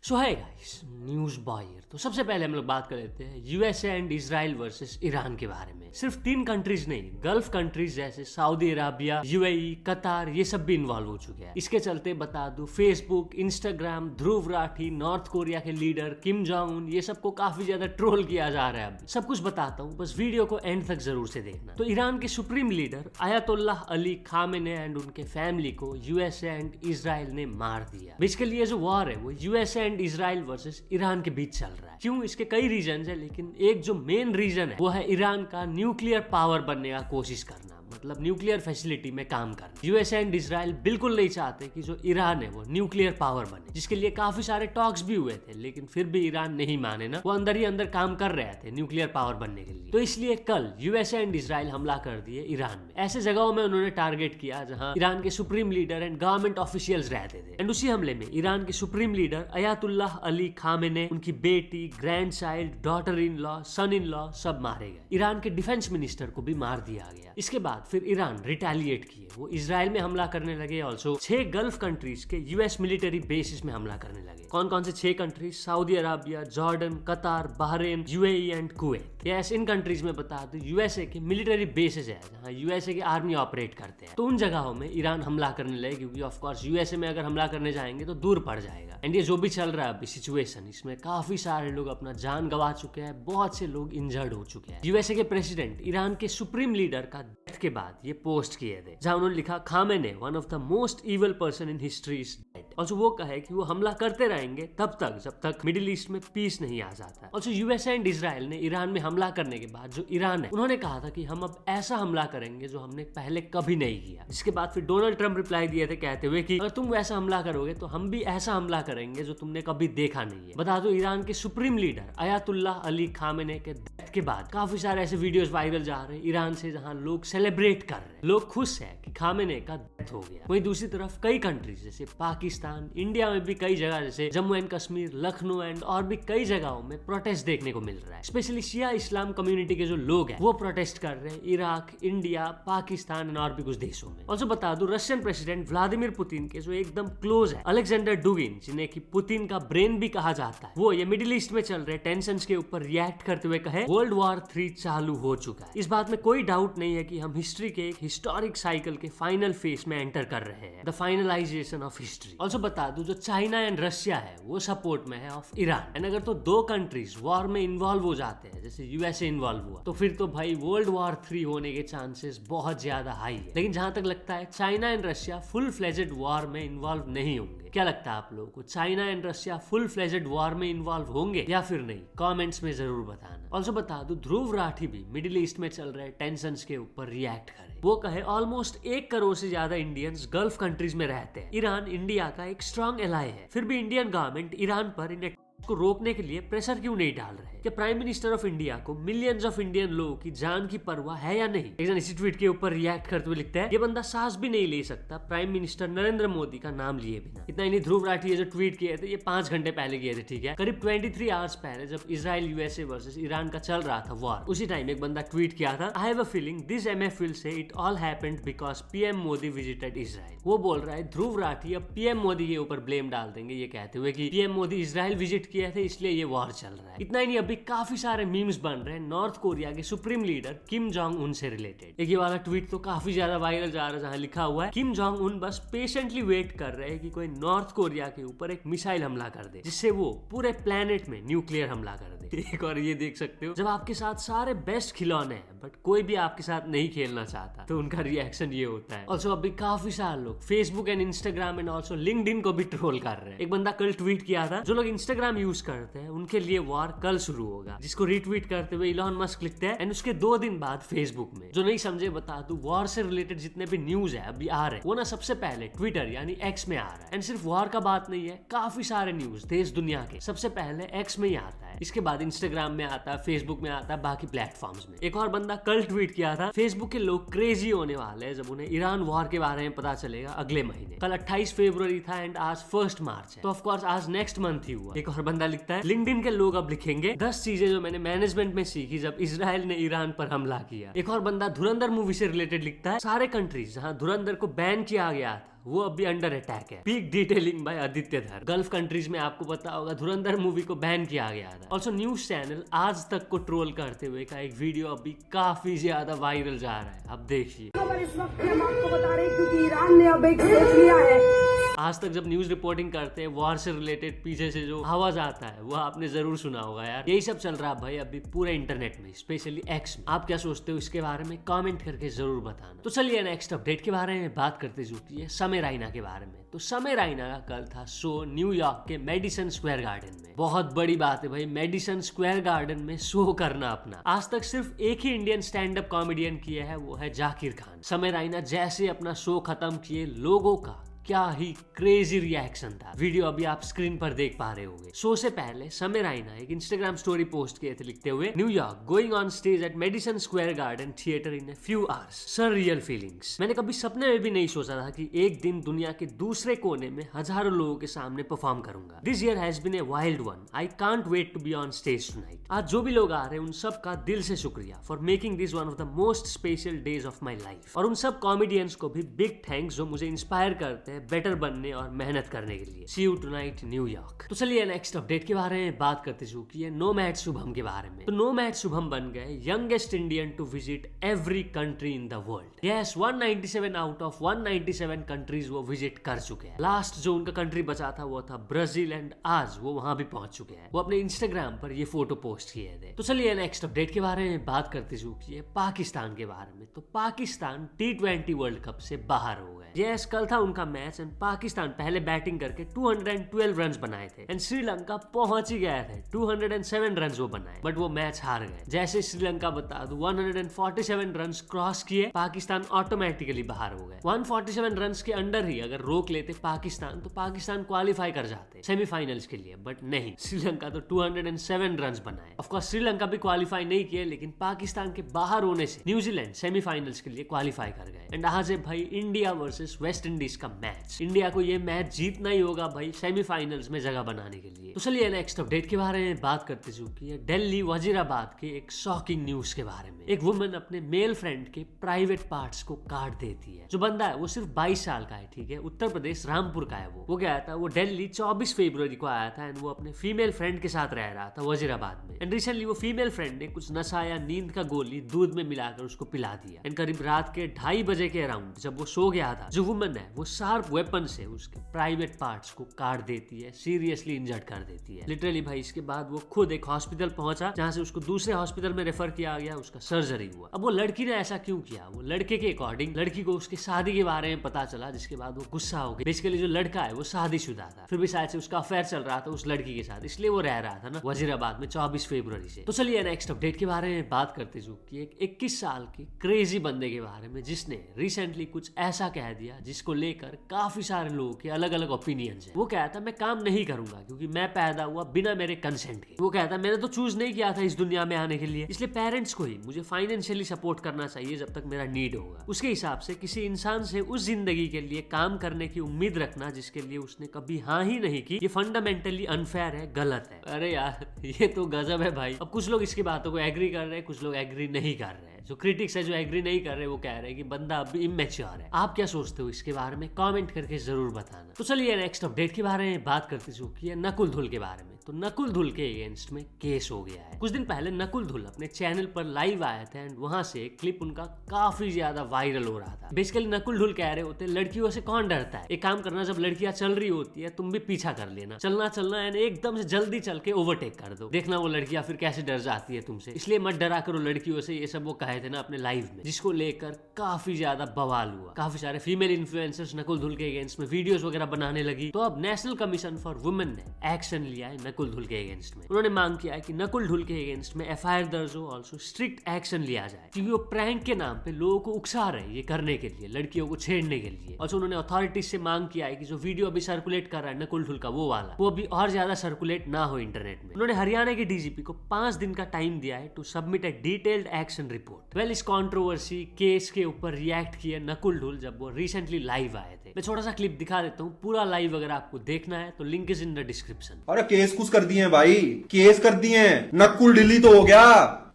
सो है guys, news boy. तो सबसे पहले हम लोग बात कर लेते हैं USA and Israel versus Iran के बारे में। सिर्फ 3 कंट्रीज नहीं, गल्फ कंट्रीज जैसे सऊदी अराबिया, यूएई, कतार, ये सब भी इन्वॉल्व हो चुके हैं। इसके चलते बता दूं, Facebook, Instagram, Dhruv Rathee, north Korea के लीडर किम जोंग उन, ये सबको काफी ज्यादा ट्रोल किया जा रहा है। अभी सब कुछ बताता हूँ, बस वीडियो को एंड तक जरूर से देखना। तो ईरान के supreme leader Ayatollah Ali Khamenei and उनके फैमिली को यूएसए एंड इजराइल ने मार दिया। बेसिकली ये जो वॉर है वो USA and Israel versus Iran के बीच चल रहा है। क्यों? इसके कई रीजन है, लेकिन एक जो मेन रीजन है वो है ईरान का न्यूक्लियर पावर बनने का कोशिश करना, मतलब न्यूक्लियर फैसिलिटी में काम करना। यूएसए एंड इजराइल बिल्कुल नहीं चाहते कि जो ईरान है वो न्यूक्लियर पावर बने, जिसके लिए काफी सारे टॉक्स भी हुए थे, लेकिन फिर भी ईरान नहीं माने ना, वो अंदर ही अंदर काम कर रहे थे न्यूक्लियर पावर बनने के लिए। तो इसलिए कल यूएसए एंड इजराइल हमला कर दिए ईरान में। ऐसे जगहों में उन्होंने टारगेट किया जहां ईरान के supreme leader and government officials रहते थे। एंड उसी हमले में ईरान के supreme leader Ayatollah Ali Khamenei, उनकी बेटी, grand child, daughter in law, son in law सब मारे गए। ईरान के डिफेंस मिनिस्टर को भी मार दिया गया। इसके बाद फिर ईरान रिटेलिएट किए, वो इजराइल में हमला करने लगे। ऑल्सो 6 गल्फ कंट्रीज के यूएस मिलिट्री बेसिस में हमला करने लगे। कौन कौन से 6 कंट्रीज? सऊदी अराबिया, जॉर्डन, कतार, Bahrain, UAE and Kuwait. Yes, in countries में बता दो यूएसए के मिलिट्री बेसिस है जहां यूएसए की आर्मी ऑपरेट करते हैं। तो उन जगहों में ईरान हमला करने लगे, क्योंकि ऑफ कोर्स यूएसए में अगर हमला करने जाएंगे तो दूर पड़ जाएगा। एंड ये जो भी चल रहा है अभी सिचुएशन, इसमें काफी सारे लोग अपना जान गंवा चुके हैं, बहुत से लोग इंजर्ड हो चुके हैं। यूएसए के प्रेसिडेंट ईरान के सुप्रीम लीडर का डेथ के बाद ये पोस्ट किए थे, जहां उन्होंने लिखा, Khamenei one of the most evil person in history is dead. Also वो कहे कि वो हमला करते रहेंगे तब तक जब तक मिडिल ईस्ट में पीस नहीं आ जाता। ऑल्सो यूएसए एंड इजराइल ने ईरान में हमला करने के बाद जो ईरान है उन्होंने कहा था कि हम अब ऐसा हमला करेंगे जो हमने पहले कभी नहीं किया। जिसके बाद फिर डोनाल्ड ट्रंप रिप्लाई दिए थे कहते हुए कि अगर तुम वैसा हमला करोगे तो हम भी ऐसा हमला करेंगे जो तुमने कभी देखा नहीं है। बता दो, ईरान के सुप्रीम लीडर अयातुल्लाह अली खामेने के डेथ के बाद काफी सारे ऐसे वीडियोस वायरल जा रहे हैं ईरान से, जहां लोग सेलिब्रेट कर रहे हैं, लोग खुश है कि खामेने का डेथ हो गया। वहीं दूसरी तरफ कई कंट्रीज जैसे पाकिस्तान, इंडिया में भी कई जगह जैसे जम्मू एंड कश्मीर, लखनऊ एंड और भी कई जगहों में प्रोटेस्ट देखने को मिल रहा है। स्पेशली शिया इस्लाम कम्युनिटी के जो लोग हैं वो प्रोटेस्ट कर रहे हैं इराक, इंडिया, पाकिस्तान और भी कुछ देशों में। ऑल्सो बता दूं, रशियन प्रेसिडेंट व्लादिमीर पुतिन के जो एकदम क्लोज है अलेक्जेंडर डुगिन, जिन्हें कि पुतिन का ब्रेन भी कहा जाता है, वो ये मिडिल ईस्ट में चल रहे टेंशंस के ऊपर रिएक्ट करते हुए कहे वर्ल्ड वॉर 3 चालू हो चुका है। इस बात में कोई डाउट नहीं है कि हम हिस्ट्री के एक हिस्टोरिक साइकिल के फाइनल फेज में एंटर कर रहे हैं, the finalisation of history. Also बता दूं, जो चाइना एंड रशिया है वो सपोर्ट में है ऑफ ईरान। एंड अगर तो 2 कंट्रीज वॉर में इन्वॉल्व हो जाते हैं, जैसे यूएसए इन्वॉल्व हुआ, तो फिर तो भाई वर्ल्ड वॉर 3 होने के चांसेस बहुत ज्यादा हाई है। लेकिन जहां तक लगता है China and Russia full fledged war में इन्वॉल्व नहीं होंगे। क्या लगता है आप लोगों को, China and Russia full fledged war में इन्वॉल्व होंगे या फिर नहीं? कमेंट्स में जरूर बताना। ऑल्सो बता दूं, ध्रुव राठी भी मिडिल ईस्ट में चल रहे टेंशंस के ऊपर रिएक्ट करे। वो कहे ऑलमोस्ट 1 करोड़ से ज्यादा इंडियंस गल्फ कंट्रीज में रहते हैं। ईरान इंडिया का एक स्ट्रॉन्ग एलाय है, फिर भी इंडियन गवर्नमेंट ईरान पर इन को रोकने के लिए प्रेशर क्यों नहीं डाल रहे? कि प्राइम मिनिस्टर ऑफ इंडिया को मिलियंस ऑफ इंडियन लोगों की जान की परवाह है या नहीं? एक जन इसी ट्वीट के ऊपर रिएक्ट करते हुए लिखता है, ये बंदा सांस भी नहीं ले सकता प्राइम मिनिस्टर नरेंद्र मोदी का नाम लिए बिना। इतना ही नहीं, ध्रुव राठी ये जो ट्वीट किए थे ये 5 घंटे पहले किए थे, ठीक है, करीब 23 आवर्स पहले, जब इजराइल यूएसए वर्सेस ईरान का चल रहा था वॉर। उसी टाइम एक बंदा ट्वीट किया था, I have a feeling this MF will say it all happened because PM Modi visited Israel. वो बोल रहा है ध्रुव राठी अब पीएम मोदी के ऊपर ब्लेम डाल देंगे, ये कहते हुए कि पीएम मोदी इजराइल विजिट किए थे इसलिए ये वॉर चल रहा है। इतना ही नहीं, अभी काफी सारे मीम्स बन रहे हैं नॉर्थ कोरिया के supreme leader Kim Jong Un से रिलेटेड। एक ये वाला ट्वीट तो काफी ज्यादा वायरल जा रहा है, जहां लिखा हुआ है, किम जोंग उन बस पेशेंटली वेट कर रहे हैं कि कोई नॉर्थ कोरिया के ऊपर एक मिसाइल हमला कर दे, जिससे वो पूरे प्लेनेट में न्यूक्लियर हमला कर दे। एक और ये देख सकते हो, जब आपके साथ सारे बेस्ट खिलौने हैं बट कोई भी आपके साथ नहीं खेलना चाहता, तो उनका रिएक्शन ये होता है। ऑल्सो अभी काफी सारे लोग Facebook and Instagram and also LinkedIn को भी ट्रोल कर रहे हैं। एक बंदा कल ट्वीट किया था, जो लोग इंस्टाग्राम यूज करते हैं उनके लिए वॉर कल शुरू होगा, जिसको रिट्वीट करते हुए इलॉन मस्क लिखते हैं। एंड उसके 2 दिन बाद फेसबुक में, जो नहीं समझे बता दूं, वॉर से रिलेटेड जितने भी न्यूज है अभी आ रहे हैं वो ना सबसे पहले ट्विटर यानी एक्स में आ रहा है। एंड सिर्फ वॉर का बात नहीं है, काफी सारे न्यूज देश दुनिया के सबसे पहले एक्स में ही आता है, इसके बाद इंस्टाग्राम में आता है, फेसबुक में आता है, बाकी प्लेटफॉर्म्स में। एक और बंदा कल ट्वीट किया था, फेसबुक के लोग क्रेजी होने वाले हैं जब उन्हें ईरान वॉर के बारे में पता चलेगा अगले महीने। कल 28 फरवरी था एंड आज 1 मार्च है, तो ऑफ कोर्स आज नेक्स्ट मंथ ही हुआ। एक और बंदा लिखता है लिंक्डइन के लोग अब लिखेंगे 10 चीजें जो मैंने मैनेजमेंट में सीखी जब इजराइल ने ईरान पर हमला किया। एक और बंदा धुरंधर मूवी से रिलेटेड लिखता है सारे कंट्रीज जहां धुरंधर को बैन किया गया था वो अभी अंडर अटैक है। पीक डिटेलिंग बाय आदित्य धर। गल्फ कंट्रीज में आपको पता होगा धुरंधर मूवी को बैन किया गया था। ऑल्सो न्यूज चैनल आज तक को ट्रोल करते हुए का एक वीडियो अभी काफी ज्यादा वायरल जा रहा है, अब देखिए। इस वक्त हम आपको बता रहे हैं क्योंकि ईरान ने अब एक सोच लिया है। आज तक जब न्यूज रिपोर्टिंग करते हैं वॉर से रिलेटेड पीछे से जो आवाज आता है वो आपने जरूर सुना होगा यार। यही सब चल रहा है भाई अभी पूरे इंटरनेट में, स्पेशली एक्स में। आप क्या सोचते हो इसके बारे में कमेंट करके जरूर बताना। तो चलिए नेक्स्ट अपडेट के बारे में बात करते चुकी है समय राइना के बारे में। तो समय राइना का कल था शो न्यूयॉर्क के मेडिसन स्क्वायर गार्डन में। बहुत बड़ी बात है भाई मेडिसन स्क्वायर गार्डन में शो करना अपना। आज तक सिर्फ एक ही इंडियन स्टैंड अप कॉमेडियन किया है, वो है जाकिर खान। समय राइना जैसे अपना शो खत्म किए लोगों का क्या ही क्रेजी रिएक्शन था। वीडियो अभी आप स्क्रीन पर देख पा रहे होंगे। शो से पहले समय राइना एक इंस्टाग्राम स्टोरी पोस्ट किए थे लिखते हुए New York going on stage at Madison Square Garden theatre in a few hours, surreal feelings. मैंने कभी सपने में भी नहीं सोचा था कि एक दिन दुनिया के दूसरे कोने में हजारों लोगों के सामने परफॉर्म करूंगा। This year has been a wild one. I can't wait to be on stage tonight. आज जो भी लोग आ रहे हैं उन सब का दिल से शुक्रिया for making this one of the most special days of my life. और उन सब कॉमेडियंस को भी बिग थैंक्स जो मुझे इंस्पायर करते हैं बेटर बनने और मेहनत करने के लिए। सी यू टुनाइट न्यूयॉर्क। तो चलिए नेक्स्ट अपडेट के बारे में बात करते चुकी है नोमैड शुभम के बारे में। तो नोमैड शुभम बन गए youngest Indian to visit every country in the world. Yes 197 out of 197 countries वो विजिट कर चुके हैं। लास्ट जो उनका कंट्री बचा था वो था ब्राजील एंड आज वो वहां भी पहुंच चुके हैं। वो अपने इंस्टाग्राम पर ये फोटो पोस्ट किए थे। तो चलिए नेक्स्ट अपडेट के बारे में बात करते चुकी है पाकिस्तान के बारे में। तो पाकिस्तान T20 वर्ल्ड कप से बाहर हो गए। यस कल था उनका मैच एंड पाकिस्तान पहले बैटिंग करके 212 रन बनाए थे एंड श्रीलंका पहुंच ही गए थे 207 रन वो बनाए, बट वो मैच हार गए। जैसे श्रीलंका बता दो 147 रन क्रॉस किए पाकिस्तान ऑटोमेटिकली बाहर हो गए। 147 रन के अंडर ही अगर रोक लेते पाकिस्तान तो पाकिस्तान क्वालिफाई कर जाते सेमीफाइनल्स के लिए, बट नहीं, श्रीलंका तो 207 रन बनाए। ऑफ कोर्स श्रीलंका भी क्वालिफाई नहीं किए लेकिन पाकिस्तान के बाहर होने से न्यूजीलैंड सेमीफाइनल्स के लिए क्वालिफाई कर गए। एंड आज है भाई इंडिया वर्सेस वेस्ट इंडीज का मैच। इंडिया को ये मैच जीतना ही होगा भाई सेमीफाइनल्स में जगह बनाने के लिए। तो चलिए नेक्स्ट अपडेट के बारे में बात करते चुकी है दिल्ली वजीराबाद के एक शॉकिंग न्यूज के बारे में। एक वुमन अपने मेल फ्रेंड के प्राइवेट पार्ट्स को काट देती है। जो बंदा है वो सिर्फ 22 साल का है, ठीक है, उत्तर प्रदेश रामपुर का है। वो क्या था, वो दिल्ली 24 फरवरी को आया था एंड वो अपने फीमेल फ्रेंड के साथ रह रहा था वजीराबाद में। एंड रिसेंटली वो फीमेल फ्रेंड ने कुछ नशा या नींद का गोली दूध में मिलाकर उसको पिला दिया। एंड करीब रात के 2:30 बजे के अराउंड जब वो सो गया था, जो वुमन है वो शार्प वेपन से उसके प्राइवेट पार्ट्स को काट देती है, सीरियसली इंजर्ड कर देती है लिटरली भाई। इसके बाद वो खुद एक हॉस्पिटल पहुंचा जहां से उसको दूसरे हॉस्पिटल में रेफर किया गया, उसका सर्जरी हुआ। अब वो लड़की ने ऐसा क्यों किया, वो लड़के के अकॉर्डिंग लड़की को उसके शादी के बारे में पता चला, जिसके बाद वो गुस्सा हो गई। बेसिकली जो लड़का है वो शादीशुदा था, फिर भी शायद से उसका अफेयर चल रहा था उस लड़की के साथ, इसलिए वो रह रहा था ना वजीराबाद में 24 फरवरी से। तो चलिए नेक्स्ट अपडेट के बारे में बात करते चुकी एक 21 साल की क्रेजी बंदे के बारे में जिसने रिसेंटली कुछ ऐसा कह दिया जिसको लेकर काफी सारे लोगों के अलग अलग ओपिनियंस हैं। वो कहता मैं काम नहीं करूंगा क्योंकि मैं पैदा हुआ बिना मेरे कंसेंट के। वो कहता मैंने तो चूज नहीं किया था इस दुनिया में आने के लिए, इसलिए पेरेंट्स को ही मुझे फाइनेंशियली सपोर्ट करना चाहिए जब तक मेरा नीड होगा। उसके हिसाब से किसी इंसान से उस जिंदगी के लिए काम करने की उम्मीद रखना जिसके लिए उसने कभी हाँ ही नहीं की, ये फंडामेंटली अनफेयर है, गलत है। अरे यार ये तो गजब है भाई। अब कुछ लोग इसकी बातों को एग्री कर रहे हैं, कुछ लोग एग्री नहीं कर रहे हैं। जो क्रिटिक्स है जो एग्री नहीं कर रहे वो कह रहे हैं कि बंदा अभी इमेच्योर है। आप क्या सोचते हो इसके बारे में कमेंट करके जरूर बताना। तो चलिए नेक्स्ट अपडेट के बारे में बात करते चुकी है नकुल धुल के बारे में। तो नकुल धुल के अगेंस्ट में केस हो गया है। कुछ दिन पहले नकुल धुल अपने चैनल पर लाइव आए थे एंड वहां से एक क्लिप उनका काफी ज्यादा वायरल हो रहा था। बेसिकली नकुल धुल कह रहे होते लड़कियों से कौन डरता है, एक काम करना जब लड़कियां चल रही होती है तुम भी पीछा कर लेना, चलना एंड एकदम से जल्दी चल के ओवरटेक कर दो, देखना वो लड़कियां फिर कैसे डर जाती है तुमसे, इसलिए मत डरा करो लड़कियों से। ये सब वो कहे थे ना अपने लाइव में, जिसको लेकर काफी ज्यादा बवाल हुआ। काफी सारे फीमेल इन्फ्लुएंसर्स नकुल धुल के अगेंस्ट में वीडियोस वगैरह बनाने लगी। तो अब नेशनल कमीशन फॉर वुमेन ने एक्शन लिया है नकुल धुल के अगेंस्ट में। उन्होंने मांग किया है कि नकुल धुल के अगेंस्ट में एफआईआर दर्ज हो, ऑल्सो स्ट्रिक्ट एक्शन लिया जाए क्योंकि वो प्रैंक के नाम पे लोगों को उकसा रहे ये करने के लिए, लड़कियों को छेड़ने के लिए। ऑल्सो उन्होंने अथॉरिटीज से मांग किया है कि जो वीडियो अभी सर्कुलेट कर रहा है नकुल धुल का वो वाला, वो अभी और ज्यादा सर्कुलेट ना हो इंटरनेट में। उन्होंने हरियाणा के डीजीपी को 5 दिन का टाइम दिया है to submit a detailed action report. Well इस कंट्रोवर्सी केस के ऊपर रिएक्ट किया नकुल धुल जब वो रिसेंटली लाइव आए थे। मैं छोटा सा क्लिप दिखा देता हूँ, पूरा लाइव अगर आपको देखना है तो link is in the description. और केस कुछ कर दिए हैं भाई, केस कर दिए हैं। नक्कुल डिलीट तो हो गया,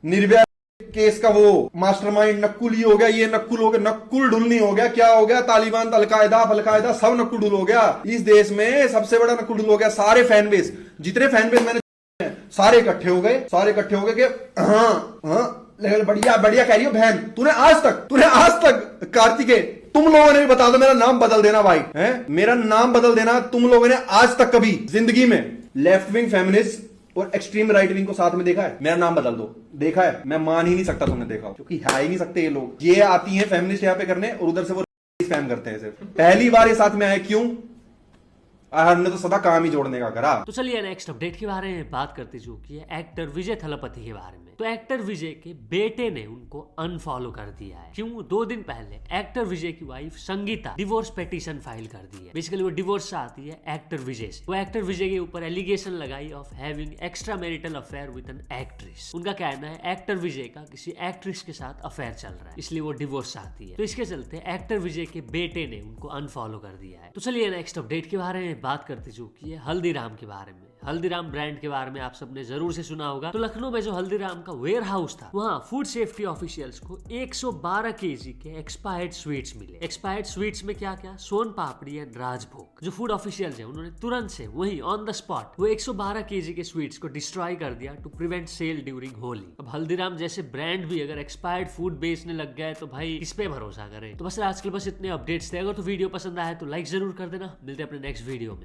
निर्भया केस का वो मास्टरमाइंड नक्कुल ही हो गया, ये नक्कुल हो गया, नक्कुल डुल नहीं हो गया, क्या हो गया, तालिबान, अलकायदा सब नक्कुल डुल हो गया। इस देश में सबसे बड़ा नक्कुल डुल हो गया। सारे फैन बेस, जितने फैन बेस मैंने सारे इकट्ठे हो गए कि हाँ बढ़िया बढ़िया कह रही हो बहन। तूने आज तक कार्तिकेय, तुम लोगों ने भी बता दो, मेरा नाम बदल देना भाई, है मेरा नाम बदल देना। तुम लोगों ने आज तक कभी जिंदगी में लेफ्ट विंग फेमिनिस्ट और एक्सट्रीम राइट विंग को साथ में देखा है? मेरा नाम बदल दो, देखा है? मैं मान ही नहीं सकता तुमने देखा हो, क्योंकि है ही नहीं सकते ये लोग। ये आती हैं फेमिनिस्ट यहाँ पे करने और उधर से वो स्पैम करते हैं। सिर्फ पहली बार ये साथ में आए, क्यों? हमने तो सदा काम ही जोड़ने का करा। तो चलिए नेक्स्ट अपडेट के बारे में बात करते जो कि है एक्टर विजय थलपति के बारे में। तो एक्टर विजय के बेटे ने उनको अनफॉलो कर दिया है। क्यों? 2 दिन पहले एक्टर विजय की wife Sangeeta divorce petition file कर दी है। बेसिकली वो डिवोर्स चाहती है एक्टर विजय से। वो एक्टर विजय के ऊपर एलिगेशन लगाई of having extra marital affair with an actress. उनका कहना है एक्टर विजय का किसी एक्ट्रेस के साथ अफेयर चल रहा है, इसलिए वो डिवोर्स चाहती है। तो इसके चलते एक्टर विजय के बेटे ने उनको अनफॉलो कर दिया है। तो चलिए नेक्स्ट अपडेट के बारे में बात करते जो कि है हल्दीराम के बारे में। हल्दीराम ब्रांड के बारे में आप सबने जरूर से सुना होगा। तो लखनऊ में जो हल्दीराम का वेयर हाउस था, वहाँ फूड सेफ्टी ऑफिशियल्स को 112 केजी के एक्सपायर्ड स्वीट्स मिले। एक्सपायर्ड स्वीट्स में क्या क्या? सोन पापड़ी एंड राजभोग। जो फूड ऑफिशियल्स हैं उन्होंने तुरंत से वही ऑन द स्पॉट वो 112 केजी के स्वीट्स को डिस्ट्रॉय कर दिया to prevent sale during Holi. अब हल्दीराम जैसे ब्रांड भी अगर एक्सपायर्ड फूड बेचने लग गए तो भाई किस पे भरोसा करें। तो बस आजकल बस इतने अपडेट्स थे। अगर तो वीडियो पसंद आया तो लाइक जरूर कर देना। मिलते हैं अपने नेक्स्ट वीडियो में।